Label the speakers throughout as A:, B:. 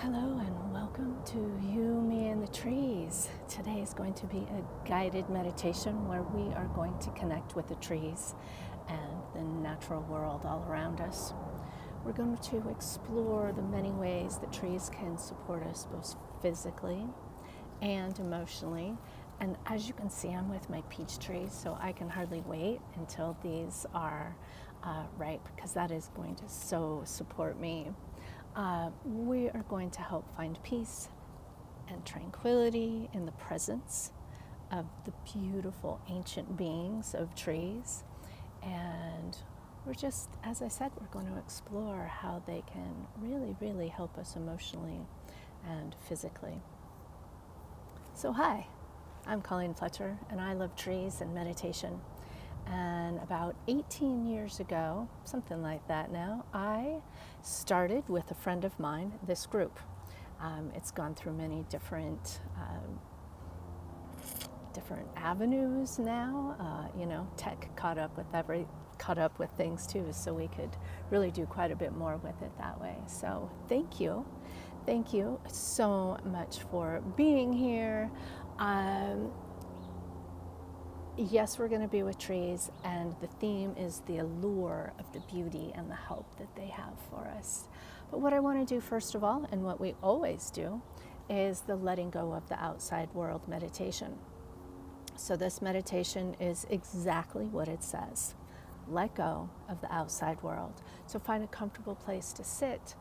A: Hello and welcome to You, Me, and the Trees. Today is going to be a guided meditation where we are going to connect with the trees and the natural world all around us. We're going to explore the many ways that trees can support us both physically and emotionally. And as you can see, I'm with my peach trees, so I can hardly wait until these are ripe because that is going to so support me. We are going to help find peace and tranquility in the presence of the beautiful ancient beings of trees. And we're just, as I said, we're going to explore how they can really, really help us emotionally and physically. So hi, I'm Colleen Fletcher, and I love trees and meditation. And about 18 years ago, something like that now, I started with a friend of mine this group. It's gone through many different avenues now. Tech caught up with things too, so we could really do quite a bit more with it that way. So thank you so much for being here. Yes, we're going to be with trees, and the theme is the allure of the beauty and the help that they have for us. But what I want to do first of all, and what we always do, is the letting go of the outside world meditation. So this meditation is exactly what it says. Let go of the outside world. So find a comfortable place to sit.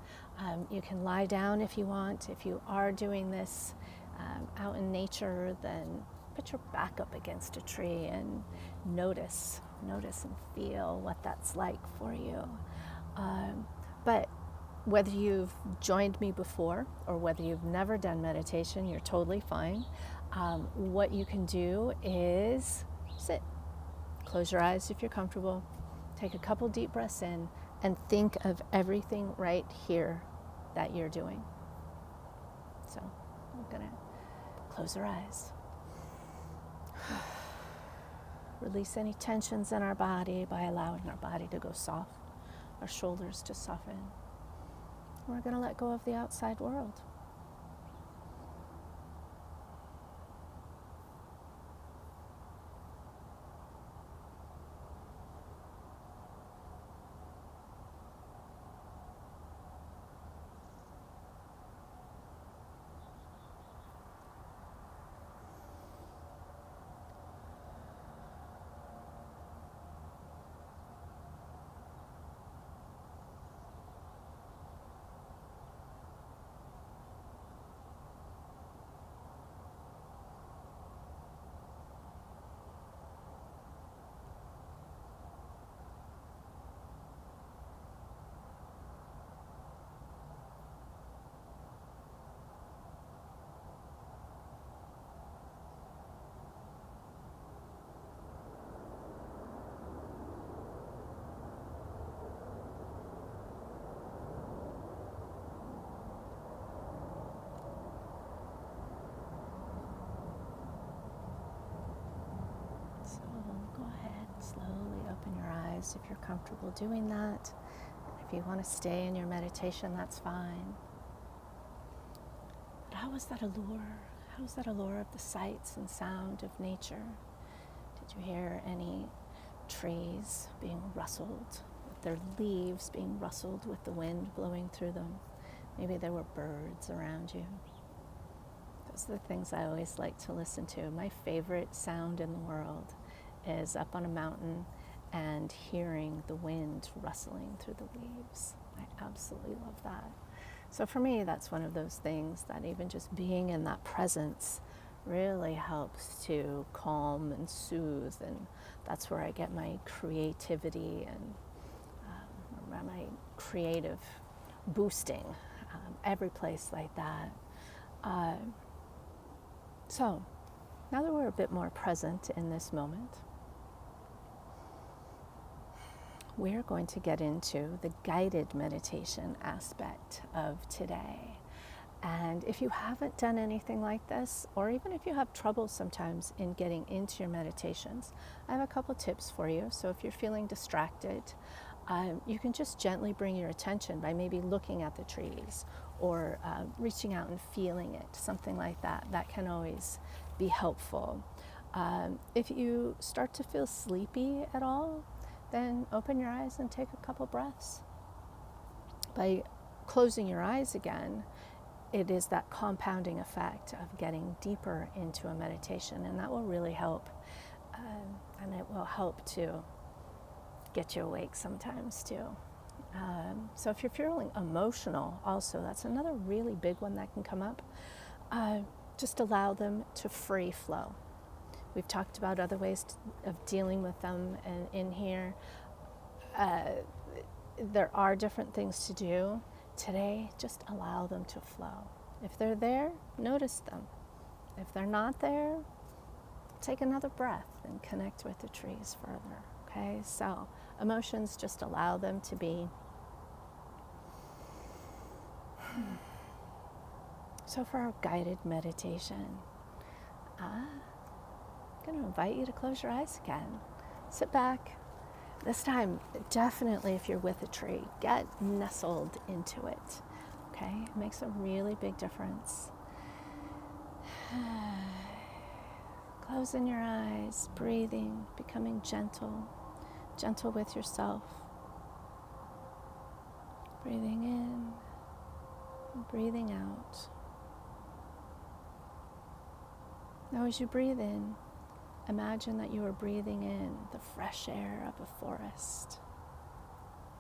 A: You can lie down if you want. If you are doing this out in nature, then put your back up against a tree and notice and feel what that's like for you. But whether you've joined me before or whether you've never done meditation, you're totally fine. What you can do is sit, close your eyes if you're comfortable, take a couple deep breaths in, and think of everything right here that you're doing. So I'm gonna close our eyes. Release any tensions in our body by allowing our body to go soft, our shoulders to soften. We're going to let go of the outside world. So go ahead, slowly open your eyes if you're comfortable doing that. If you want to stay in your meditation, that's fine. But how was that allure? How was that allure of the sights and sound of nature? Did you hear any trees being rustled, with their leaves being rustled with the wind blowing through them? Maybe there were birds around you. Those are the things I always like to listen to. My favorite sound in the world is up on a mountain and hearing the wind rustling through the leaves. I absolutely love that. So for me, that's one of those things that even just being in that presence really helps to calm and soothe, and that's where I get my creativity and my creative boosting, every place like that. So now that we're a bit more present in this moment, we're going to get into the guided meditation aspect of today. And if you haven't done anything like this, or even if you have trouble sometimes in getting into your meditations, I have a couple tips for you. So if you're feeling distracted, you can just gently bring your attention by maybe looking at the trees or reaching out and feeling it, something like that. That can always be helpful. If you start to feel sleepy at all, then open your eyes and take a couple breaths. By closing your eyes again, it is that compounding effect of getting deeper into a meditation, and that will really help. And it will help to get you awake sometimes too. So if you're feeling emotional also, that's another really big one that can come up. Just allow them to free flow. We've talked about other ways of dealing with them, and in here, there are different things to do. Today, just allow them to flow. If they're there, notice them. If they're not there, take another breath and connect with the trees further. Okay, so emotions, just allow them to be. So for our guided meditation, I'm going to invite you to close your eyes again. Sit back. This time, definitely if you're with a tree, get nestled into it. Okay, it makes a really big difference. Closing your eyes, breathing, becoming gentle with yourself. Breathing in and breathing out. Now as you breathe in, imagine that you are breathing in the fresh air of a forest,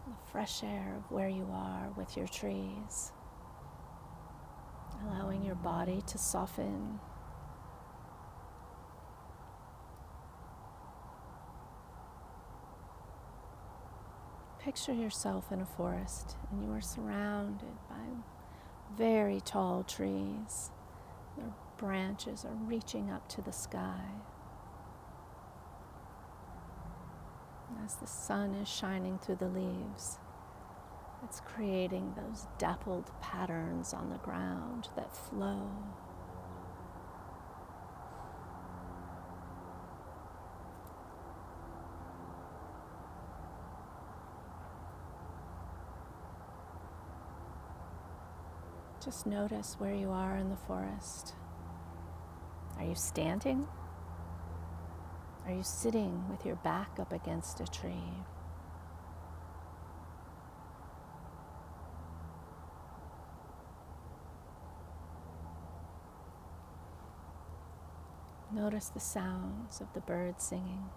A: the fresh air of where you are with your trees, allowing your body to soften. Picture yourself in a forest, and you are surrounded by very tall trees. Their branches are reaching up to the sky. As the sun is shining through the leaves, it's creating those dappled patterns on the ground that flow. Just notice where you are in the forest. Are you standing? Are you sitting with your back up against a tree? Notice the sounds of the birds singing,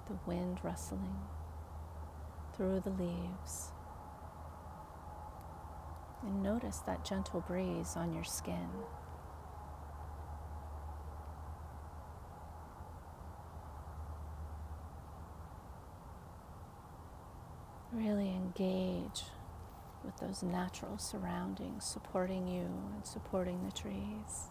A: the wind rustling through the leaves. And notice that gentle breeze on your skin. Really engage with those natural surroundings, supporting you and supporting the trees.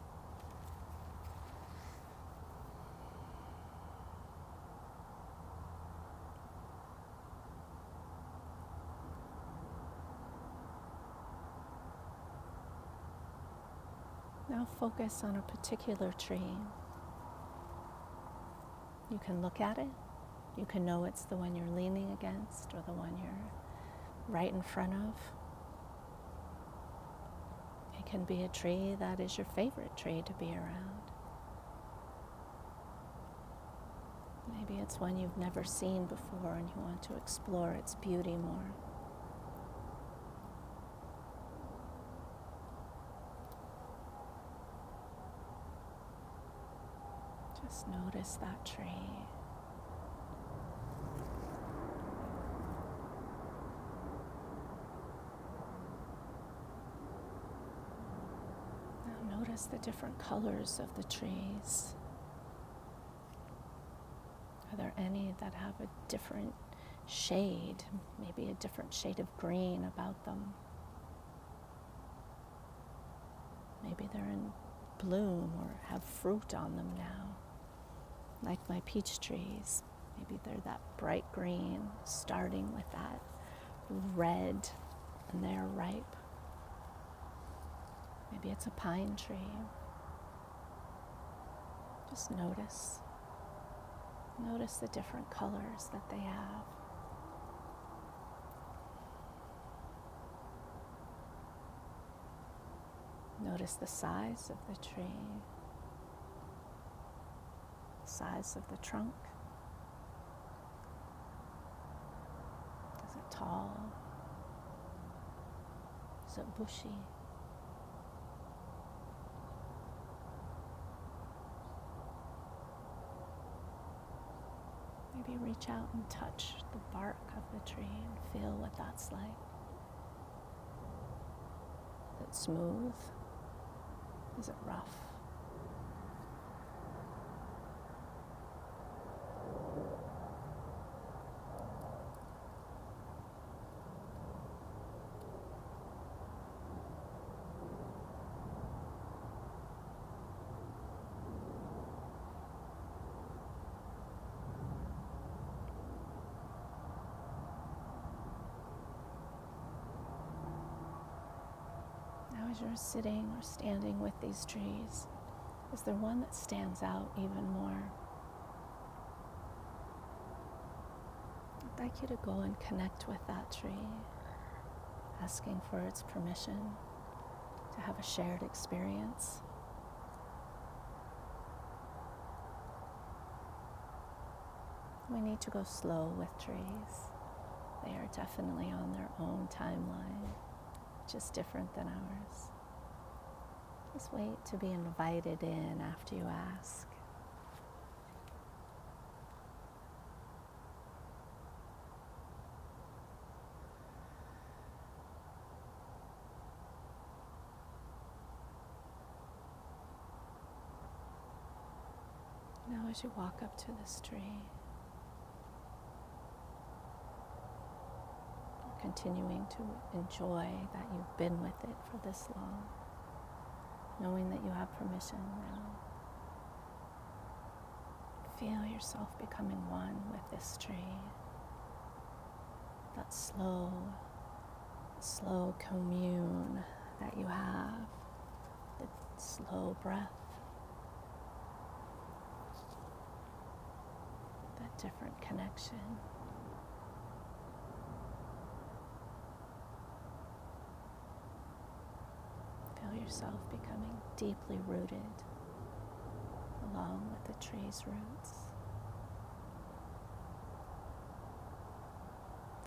A: Now focus on a particular tree. You can look at it. You can know it's the one you're leaning against or the one you're right in front of. It can be a tree that is your favorite tree to be around. Maybe it's one you've never seen before and you want to explore its beauty more. Just notice that tree. Now notice the different colors of the trees. Are there any that have a different shade, maybe a different shade of green about them? Maybe they're in bloom or have fruit on them now. Like my peach trees, maybe they're that bright green, starting with that red, and they're ripe. Maybe it's a pine tree. Just notice. Notice the different colors that they have. Notice the size of the tree, the size of the trunk. Is it tall? Is it bushy? Maybe reach out and touch the bark of the tree and feel what that's like. Is it smooth? Is it rough? As you're sitting or standing with these trees, is there one that stands out even more? I'd like you to go and connect with that tree, asking for its permission to have a shared experience. We need to go slow with trees. They are definitely on their own timeline, just different than ours. Just wait to be invited in after you ask. Now as you walk up to this tree, continuing to enjoy that you've been with it for this long, knowing that you have permission now. Feel yourself becoming one with this tree. That slow commune that you have, the slow breath, that different connection. Feel yourself becoming deeply rooted along with the tree's roots.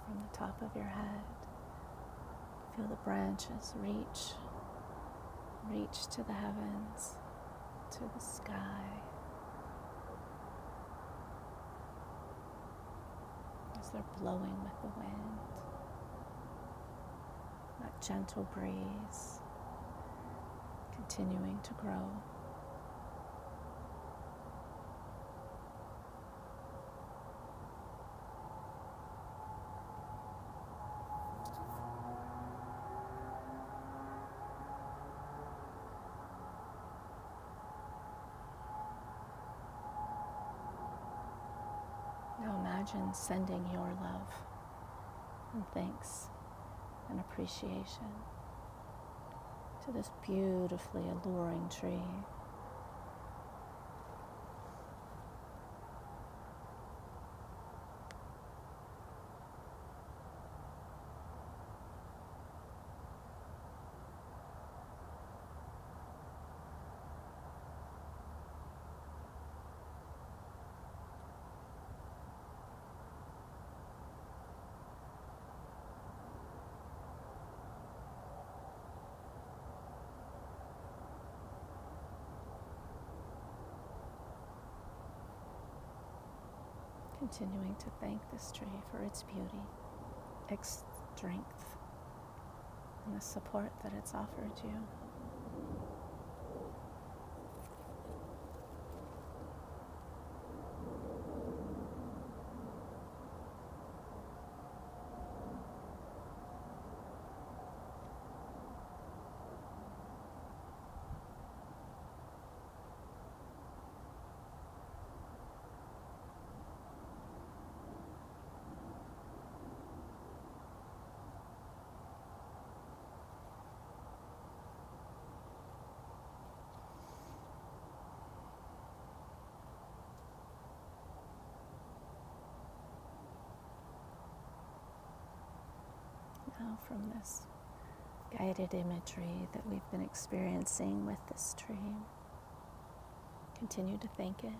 A: From the top of your head, feel the branches reach to the heavens, to the sky. As they're blowing with the wind, that gentle breeze continuing to grow. Now imagine sending your love and thanks and appreciation to this beautifully alluring tree. Continuing to thank this tree for its beauty, its strength, and the support that it's offered you. Now from this guided imagery that we've been experiencing with this tree. Continue to thank it.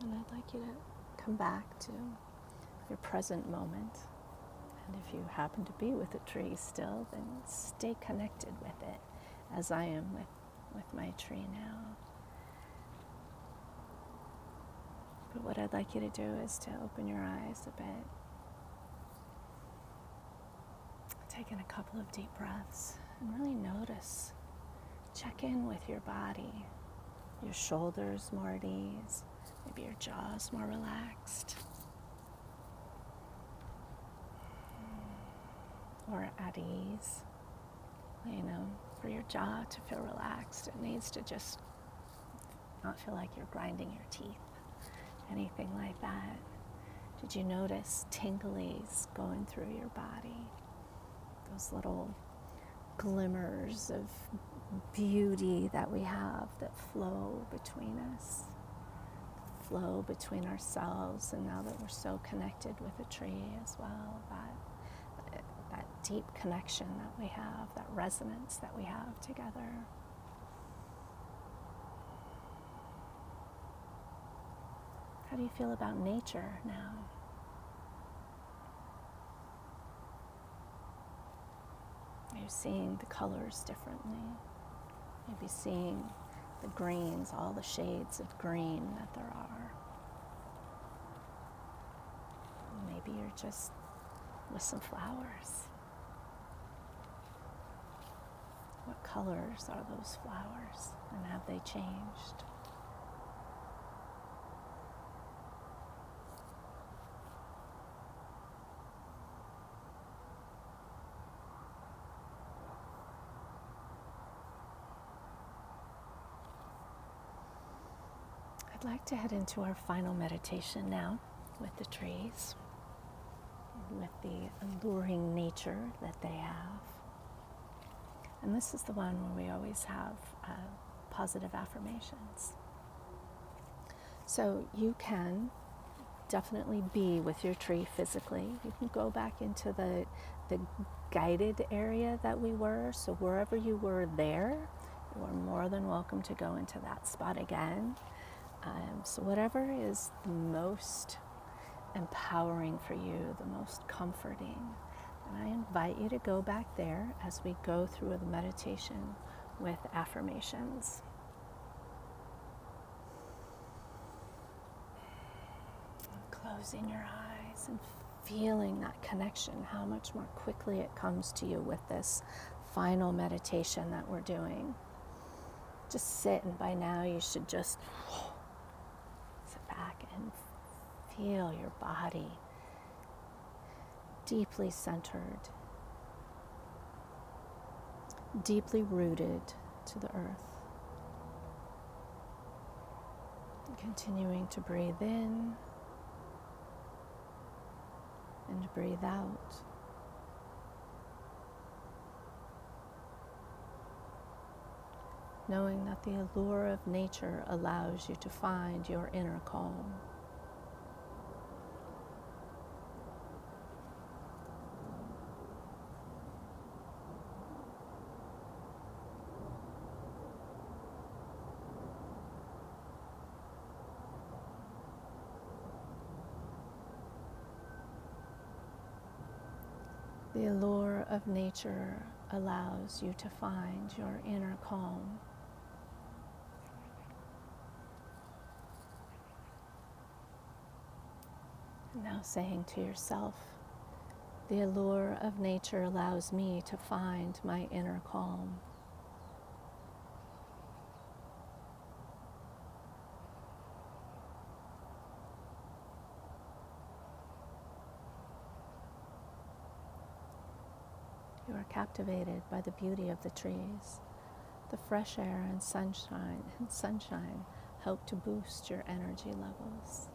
A: And I'd like you to come back to your present moment. And if you happen to be with a tree still, then stay connected with it, as I am with my tree now. But what I'd like you to do is to open your eyes a bit. Take in a couple of deep breaths and really notice. Check in with your body. Your shoulders more at ease. Maybe your jaw's more relaxed. Or at ease. You know, for your jaw to feel relaxed, it needs to just not feel like you're grinding your teeth. Anything like that. Did you notice tinglies going through your body? Those little glimmers of beauty that we have that flow between us, flow between ourselves, and now that we're so connected with a tree as well, that deep connection that we have, that resonance that we have together. How do you feel about nature now? Are you seeing the colors differently? Maybe seeing the greens, all the shades of green that there are. Maybe you're just with some flowers. What colors are those flowers, and have they changed? I'd like to head into our final meditation now with the trees, with the alluring nature that they have. And this is the one where we always have positive affirmations. So you can definitely be with your tree physically. You can go back into the guided area that we were. So wherever you were there, you are more than welcome to go into that spot again. So whatever is the most empowering for you, the most comforting, and I invite you to go back there as we go through the meditation with affirmations. Closing your eyes and feeling that connection, how much more quickly it comes to you with this final meditation that we're doing. Just sit, and by now you should just sit back and feel your body deeply centered, deeply rooted to the earth. And continuing to breathe in and breathe out. Knowing that the allure of nature allows you to find your inner calm. The allure of nature allows you to find your inner calm. And now saying to yourself, the allure of nature allows me to find my inner calm. You are captivated by the beauty of the trees. The fresh air and sunshine help to boost your energy levels.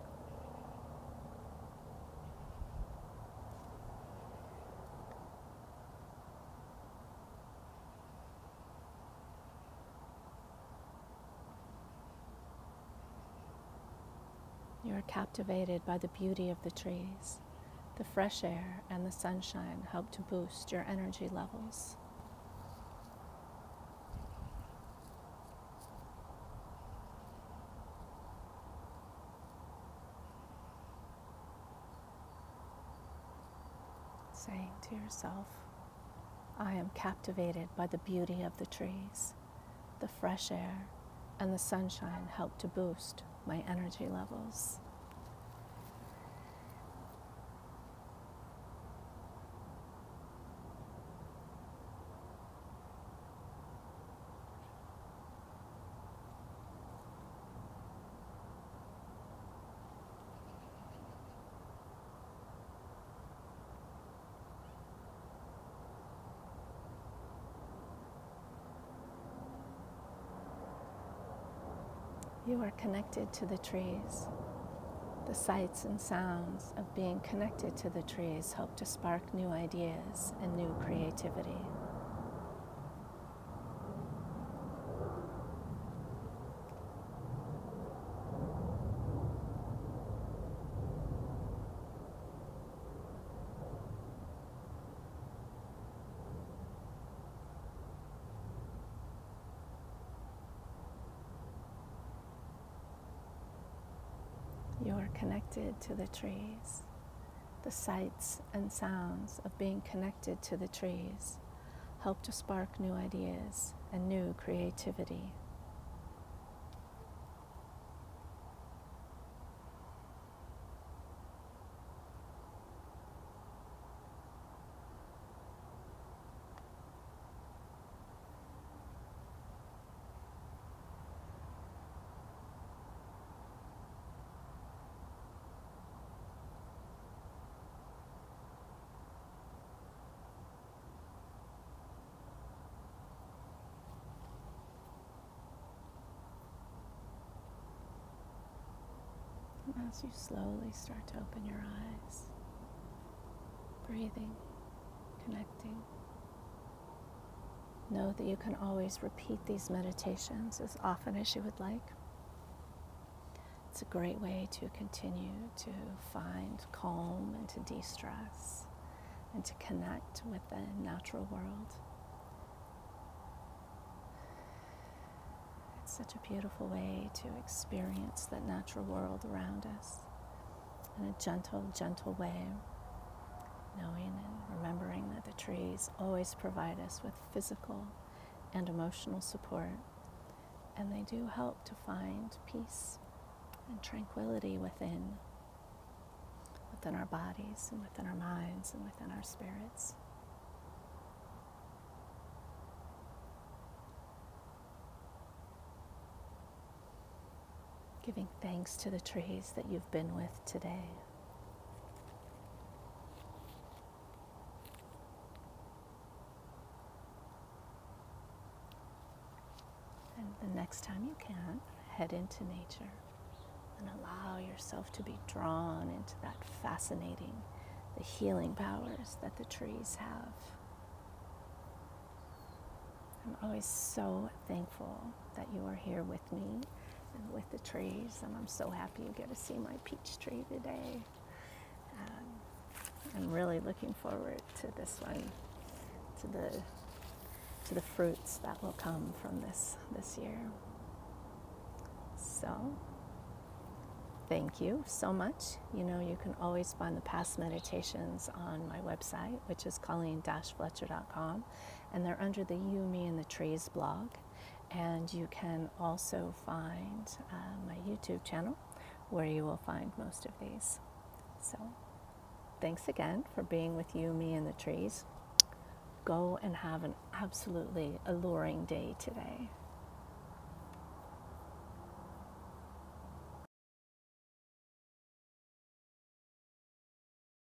A: You are captivated by the beauty of the trees. The fresh air and the sunshine help to boost your energy levels. Saying to yourself, I am captivated by the beauty of the trees. The fresh air and the sunshine help to boost my energy levels. You are connected to the trees. The sights and sounds of being connected to the trees help to spark new ideas and new creativity. You are connected to the trees. The sights and sounds of being connected to the trees help to spark new ideas and new creativity. And as you slowly start to open your eyes, breathing, connecting, know that you can always repeat these meditations as often as you would like. It's a great way to continue to find calm and to de-stress and to connect with the natural world. It's such a beautiful way to experience that natural world around us in a gentle, gentle way, knowing and remembering that the trees always provide us with physical and emotional support, and they do help to find peace and tranquility within our bodies and within our minds and within our spirits. Giving thanks to the trees that you've been with today. And the next time you can, head into nature and allow yourself to be drawn into that fascinating, the healing powers that the trees have. I'm always so thankful that you are here with me and with the trees, and I'm so happy you get to see my peach tree today. I'm really looking forward to this one, to the fruits that will come from this year. So, thank you so much. You know, you can always find the past meditations on my website, which is colleen-fletcher.com, and they're under the You, Me, and the Trees blog. And you can also find my YouTube channel, where you will find most of these. So, thanks again for being with You, Me, and the Trees. Go and have an absolutely alluring day today.